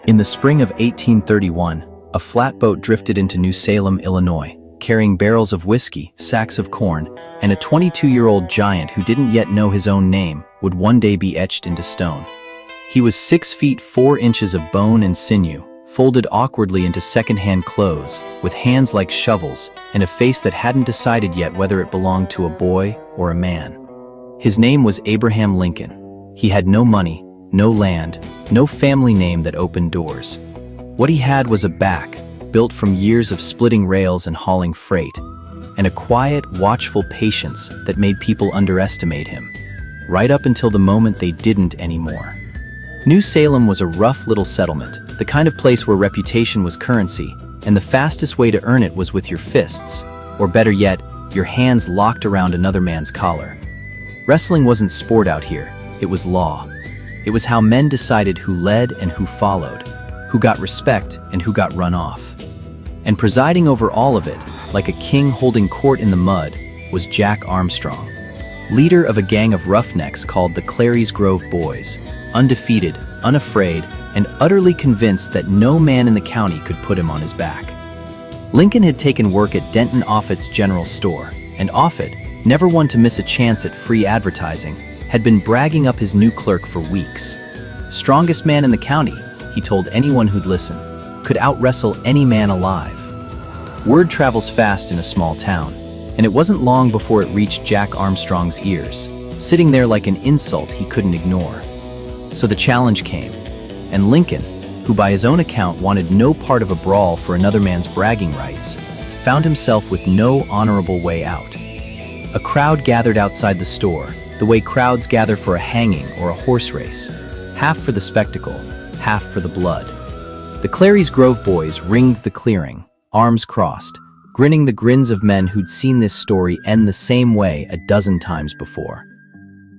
In the spring of 1831, a flatboat drifted into New Salem, Illinois, carrying barrels of whiskey, sacks of corn, and a 22-year-old giant who didn't yet know his own name would one day be etched into stone. He was 6 feet 4 inches of bone and sinew, folded awkwardly into second-hand clothes, with hands like shovels, and a face that hadn't decided yet whether it belonged to a boy or a man. His name was Abraham Lincoln. He had no money, no land, no family name that opened doors. What he had was a back, built from years of splitting rails and hauling freight, and a quiet, watchful patience that made people underestimate him, right up until the moment they didn't anymore. New Salem was a rough little settlement, the kind of place where reputation was currency, and the fastest way to earn it was with your fists, or better yet, your hands locked around another man's collar. Wrestling wasn't sport out here, it was law. It was how men decided who led and who followed, who got respect and who got run off. And presiding over all of it, like a king holding court in the mud, was Jack Armstrong, leader of a gang of roughnecks called the Clary's Grove Boys, undefeated, unafraid, and utterly convinced that no man in the county could put him on his back. Lincoln had taken work at Denton Offutt's general store, and Offutt, never one to miss a chance at free advertising, had been bragging up his new clerk for weeks. Strongest man in the county, he told anyone who'd listen, could out-wrestle any man alive. Word travels fast in a small town, and it wasn't long before it reached Jack Armstrong's ears, sitting there like an insult he couldn't ignore. So the challenge came, and Lincoln, who by his own account wanted no part of a brawl for another man's bragging rights, found himself with no honorable way out. A crowd gathered outside the store, the way crowds gather for a hanging or a horse race, half for the spectacle, half for the blood. The Clary's Grove Boys ringed the clearing, arms crossed, grinning the grins of men who'd seen this story end the same way a dozen times before.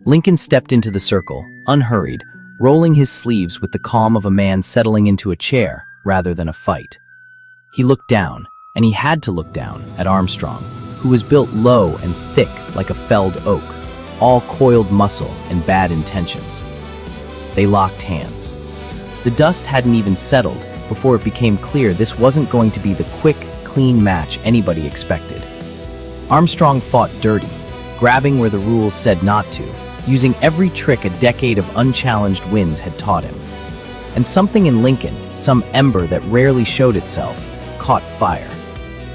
Lincoln stepped into the circle, unhurried, rolling his sleeves with the calm of a man settling into a chair rather than a fight. He looked down, and he had to look down, at Armstrong, who was built low and thick like a felled oak, all coiled muscle and bad intentions. They locked hands. The dust hadn't even settled before it became clear this wasn't going to be the quick, clean match anybody expected. Armstrong fought dirty, grabbing where the rules said not to, using every trick a decade of unchallenged wins had taught him. And something in Lincoln, some ember that rarely showed itself, caught fire.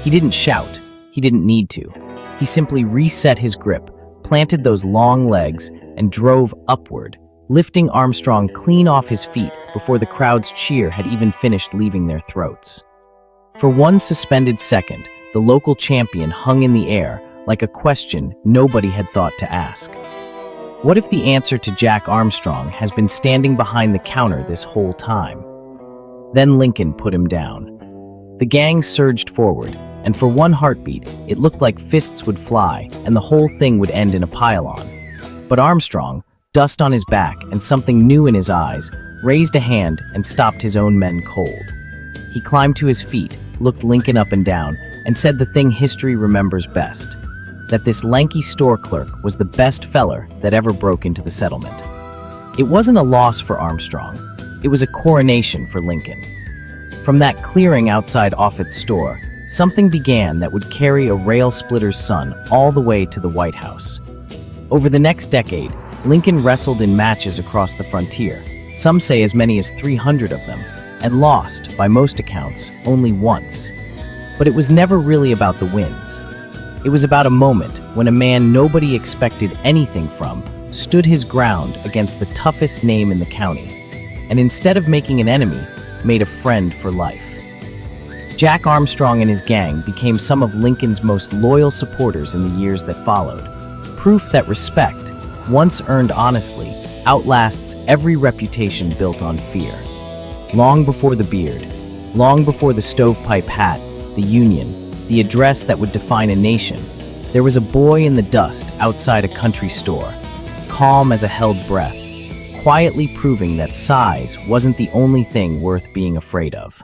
He didn't shout. He didn't need to. He simply reset his grip, planted those long legs, and drove upward, lifting Armstrong clean off his feet before the crowd's cheer had even finished leaving their throats. For one suspended second, the local champion hung in the air like a question nobody had thought to ask. What if the answer to Jack Armstrong has been standing behind the counter this whole time? Then Lincoln put him down. The gang surged forward, and for one heartbeat, it looked like fists would fly and the whole thing would end in a pile-on. But Armstrong, dust on his back and something new in his eyes, raised a hand and stopped his own men cold. He climbed to his feet, looked Lincoln up and down, and said the thing history remembers best, that this lanky store clerk was the best feller that ever broke into the settlement. It wasn't a loss for Armstrong, it was a coronation for Lincoln. From that clearing outside Offutt's store, something began that would carry a rail splitter's son all the way to the White House. Over the next decade, Lincoln wrestled in matches across the frontier, some say as many as 300 of them, and lost, by most accounts, only once. But it was never really about the wins. It was about a moment when a man nobody expected anything from stood his ground against the toughest name in the county, and instead of making an enemy, made a friend for life. Jack Armstrong and his gang became some of Lincoln's most loyal supporters in the years that followed, proof that respect, once earned honestly, outlasts every reputation built on fear. Long before the beard, long before the stovepipe hat, the union, the address that would define a nation, there was a boy in the dust outside a country store, calm as a held breath, quietly proving that size wasn't the only thing worth being afraid of.